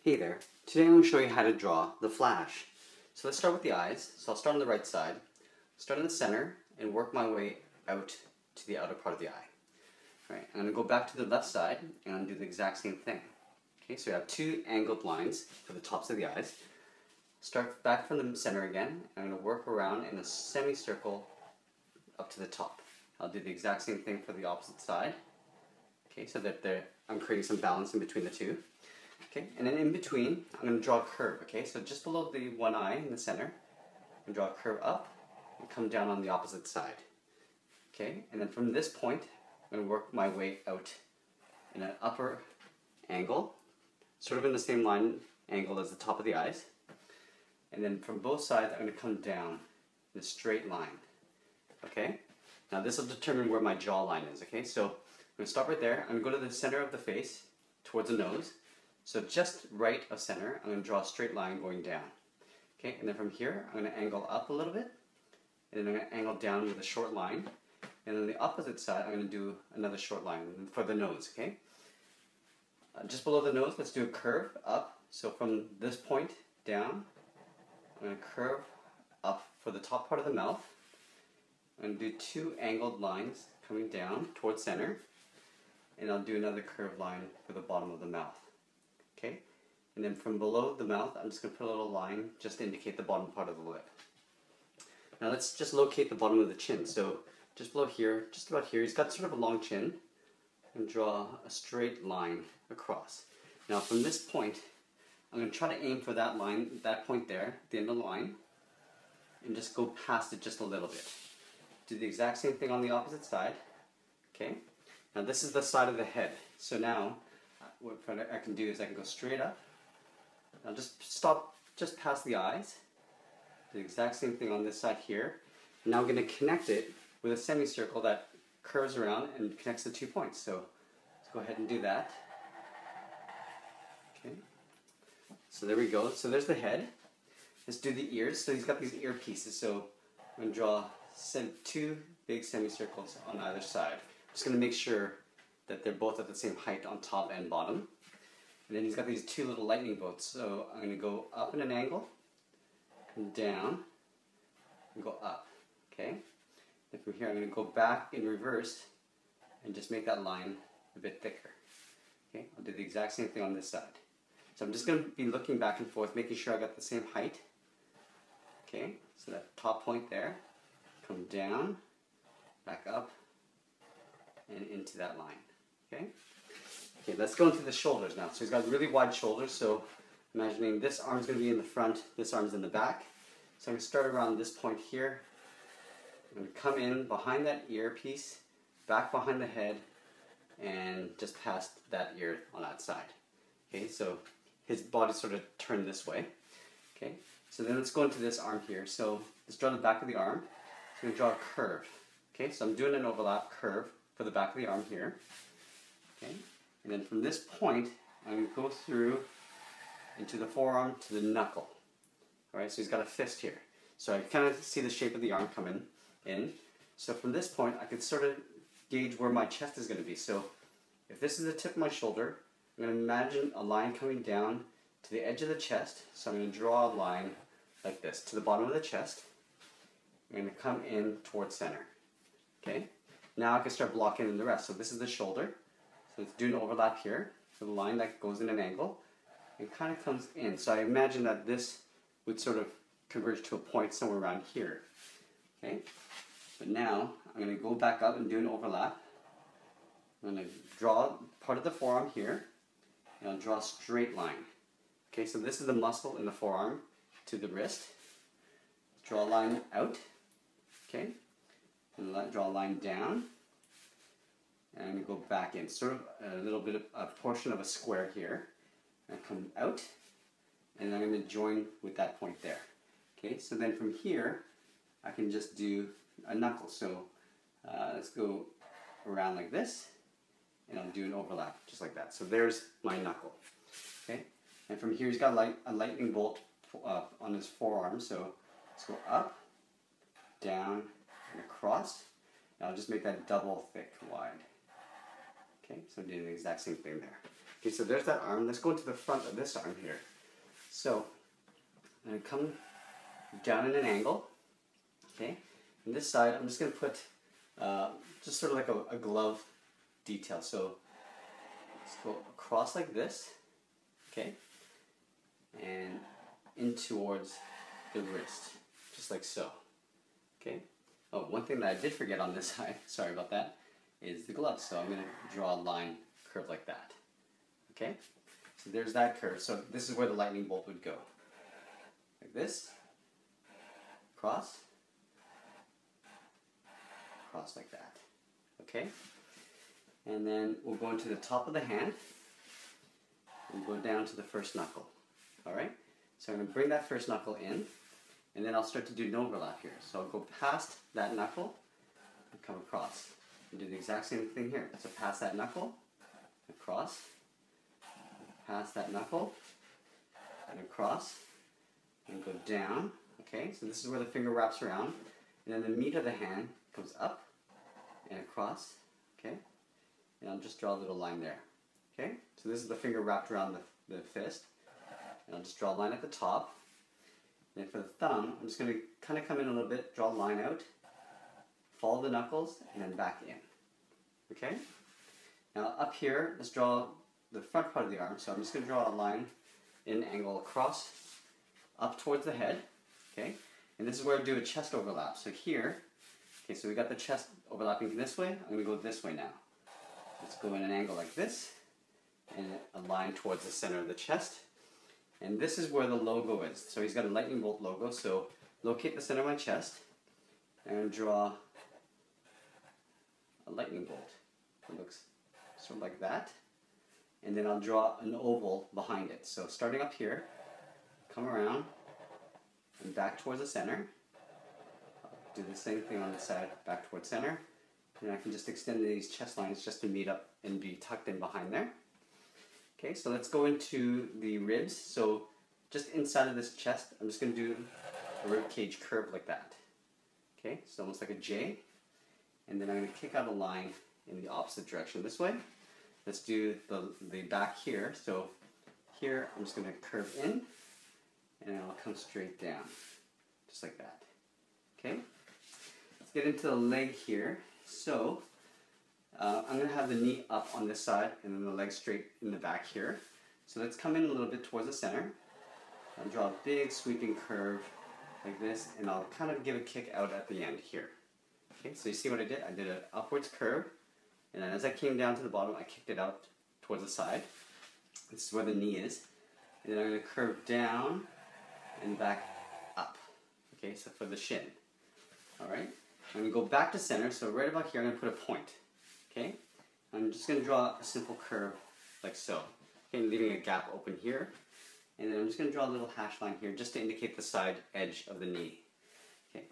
Hey there, today I'm going to show you how to draw the flash. So let's start with the eyes. So I'll start on the right side, start in the center, and work my way out to the outer part of the eye. All right, I'm going to go back to the left side and do the exact same thing. Okay, so we have two angled lines for the tops of the eyes. Start back from the center again, and I'm going to work around in a semicircle up to the top. I'll do the exact same thing for the opposite side. Okay, so that I'm creating some balance in between the two. Okay, and then in between, I'm going to draw a curve. Okay, so just below the one eye in the center, I'm going to draw a curve up and come down on the opposite side. Okay, and then from this point, I'm going to work my way out in an upper angle, sort of in the same line angle as the top of the eyes. And then from both sides, I'm going to come down in a straight line. Okay, now this will determine where my jawline is. Okay, so I'm going to stop right there. I'm going to go to the center of the face, towards the nose. So just right of center, I'm going to draw a straight line going down. Okay, and then from here, I'm going to angle up a little bit, and then I'm going to angle down with a short line. And on the opposite side, I'm going to do another short line for the nose, okay? Just below the nose, let's do a curve up. So from this point down, I'm going to curve up for the top part of the mouth. I'm going to do two angled lines coming down towards center, and I'll do another curved line for the bottom of the mouth. Okay, and then from below the mouth, I'm just going to put a little line just to indicate the bottom part of the lip. Now let's just locate the bottom of the chin. So just below here, just about here, he's got sort of a long chin, and draw a straight line across. Now from this point, I'm going to try to aim for that line, that point there, at the end of the line, and just go past it just a little bit. Do the exact same thing on the opposite side. Okay, now this is the side of the head. So now, what I can do is I can go straight up. I'll just stop just past the eyes. Do the exact same thing on this side here. And now I'm going to connect it with a semicircle that curves around and connects the 2 points. So let's go ahead and do that. Okay. So there we go. So there's the head. Let's do the ears. So he's got these ear pieces. So I'm going to draw two big semicircles on either side. I'm just going to make sure that they're both at the same height on top and bottom. And then he's got these two little lightning bolts. So I'm going to go up in an angle, and down, and go up. Okay? And from here I'm going to go back in reverse and just make that line a bit thicker. Okay? I'll do the exact same thing on this side. So I'm just going to be looking back and forth, making sure I got the same height. Okay? So that top point there, come down, back up, and into that line. Okay? Okay, let's go into the shoulders now. So he's got really wide shoulders, so imagining this arm's going to be in the front, this arm's in the back. So I'm going to start around this point here. I'm going to come in behind that ear piece, back behind the head, and just past that ear on that side. Okay, so his body sort of turned this way. Okay, so then let's go into this arm here. So let's draw the back of the arm. So I'm going to draw a curve. Okay, so I'm doing an overlap curve for the back of the arm here. Okay, and then from this point, I'm going to go through into the forearm to the knuckle. Alright, so he's got a fist here. So I kind of see the shape of the arm coming in. So from this point, I can sort of gauge where my chest is going to be. So if this is the tip of my shoulder, I'm going to imagine a line coming down to the edge of the chest. So I'm going to draw a line like this to the bottom of the chest. I'm going to come in towards center. Okay? Now I can start blocking in the rest. So this is the shoulder. So let's do an overlap here for the line that goes in an angle and kind of comes in. So I imagine that this would sort of converge to a point somewhere around here. Okay? But now I'm going to go back up and do an overlap. I'm going to draw part of the forearm here, and I'll draw a straight line. Okay, so this is the muscle in the forearm to the wrist. Draw a line out. Okay? And draw a line down. And I'm going to go back in, sort of a little bit of a portion of a square here. And come out, and I'm going to join with that point there. Okay, so then from here, I can just do a knuckle. So let's go around like this, and I'll do an overlap, just like that. So there's my knuckle. Okay, and from here he's got a lightning bolt on his forearm. So let's go up, down, and across. And I'll just make that double thick wide. Okay, so I'm doing the exact same thing there. Okay, so there's that arm. Let's go to the front of this arm here. So I'm going to come down in an angle. Okay, and this side I'm just going to put just sort of like a glove detail. So let's go across like this. Okay, and in towards the wrist, just like so. Okay. Oh, one thing that I did forget on this side, sorry about that, is the glove. So I'm going to draw a line curve like that. Okay. So there's that curve. So this is where the lightning bolt would go. Like this. Cross. Cross like that. Okay. And then we'll go into the top of the hand. And go down to the first knuckle. Alright? So I'm going to bring that first knuckle in, and then I'll start to do an overlap here. So I'll go past that knuckle and come across. And do the exact same thing here. So past that knuckle, across, past that knuckle, and across, and go down. Okay, so this is where the finger wraps around, and then the meat of the hand comes up and across. Okay, and I'll just draw a little line there. Okay, so this is the finger wrapped around the fist. And I'll just draw a line at the top. And then for the thumb, I'm just going to kind of come in a little bit, draw a line out, follow the knuckles, and then back in. Okay? Now up here, let's draw the front part of the arm. So I'm just going to draw a line in an angle across, up towards the head. Okay? And this is where I do a chest overlap. So here, okay, so we got the chest overlapping this way. I'm going to go this way now. Let's go in an angle like this, and a line towards the center of the chest. And this is where the logo is. So he's got a lightning bolt logo. So locate the center of my chest and draw a lightning bolt. It looks sort of like that. And then I'll draw an oval behind it. So starting up here, come around and back towards the center. I'll do the same thing on the side, back towards center. And I can just extend these chest lines just to meet up and be tucked in behind there. Okay, so let's go into the ribs. So just inside of this chest, I'm just going to do a rib cage curve like that. Okay, so almost like a J. And then I'm going to kick out a line in the opposite direction this way. Let's do the back here. So here, I'm just going to curve in, and then I'll come straight down, just like that. Okay, let's get into the leg here. So I'm going to have the knee up on this side and then the leg straight in the back here. So let's come in a little bit towards the center. I'll draw a big sweeping curve like this, and I'll kind of give a kick out at the end here. Okay, so you see what I did? I did an upwards curve, and then as I came down to the bottom, I kicked it out towards the side. This is where the knee is. And then I'm going to curve down and back up. Okay, so for the shin. Alright, I'm going to go back to center, so right about here I'm going to put a point. Okay, I'm just going to draw a simple curve like so. Okay, leaving a gap open here. And then I'm just going to draw a little hash line here just to indicate the side edge of the knee. Okay,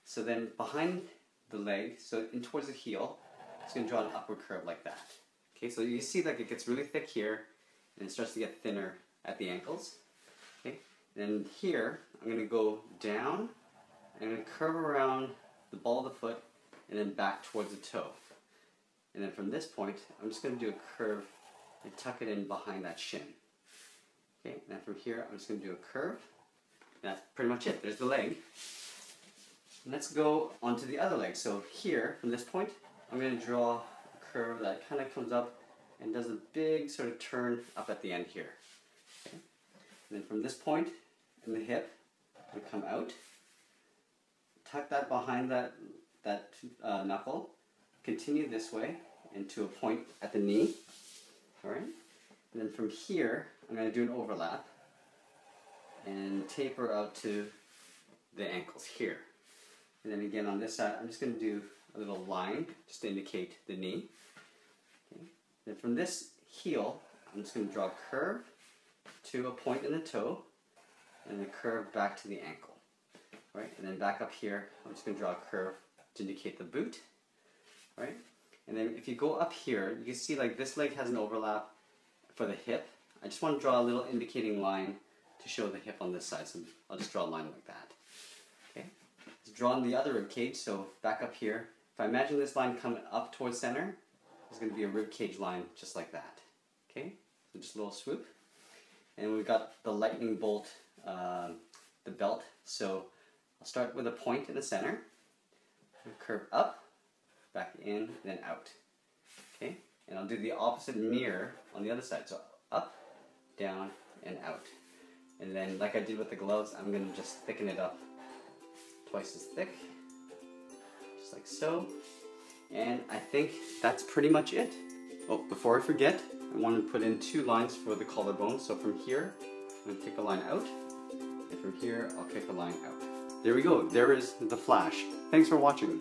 so then behind the leg, so in towards the heel, I'm just going to draw an upward curve like that. Okay, so you see like it gets really thick here and it starts to get thinner at the ankles. Okay, then here I'm going to go down and I'm going to curve around the ball of the foot and then back towards the toe. And then from this point, I'm just going to do a curve and tuck it in behind that shin. Okay, and then from here, I'm just going to do a curve. And that's pretty much it. There's the leg. Let's go onto the other leg. So here, from this point, I'm going to draw a curve that kind of comes up and does a big sort of turn up at the end here. Okay. And then from this point in the hip, I'm going to come out, tuck that behind that knuckle, continue this way into a point at the knee. All right. And then from here, I'm going to do an overlap and taper out to the ankles here. And then again on this side, I'm just going to do a little line just to indicate the knee. Okay. Then from this heel, I'm just going to draw a curve to a point in the toe and a curve back to the ankle. All right. And then back up here, I'm just going to draw a curve to indicate the boot. All right. And then if you go up here, you can see like this leg has an overlap for the hip. I just want to draw a little indicating line to show the hip on this side, so I'll just draw a line like that. Okay, let's draw on the other rib cage, so back up here. If I imagine this line coming up towards center, there's going to be a rib cage line just like that. Okay, so just a little swoop. And we've got the lightning bolt, the belt. So I'll start with a point in the center, curve up, back in, then out. Okay, and I'll do the opposite mirror on the other side. So up, down, and out. And then, like I did with the gloves, I'm going to just thicken it up twice as thick, just like so. And I think that's pretty much it. Oh, before I forget, I want to put in 2 lines for the collarbone. So from here, I'm going to take a line out, and from here, I'll kick a line out. There we go. There is the flash. Thanks for watching.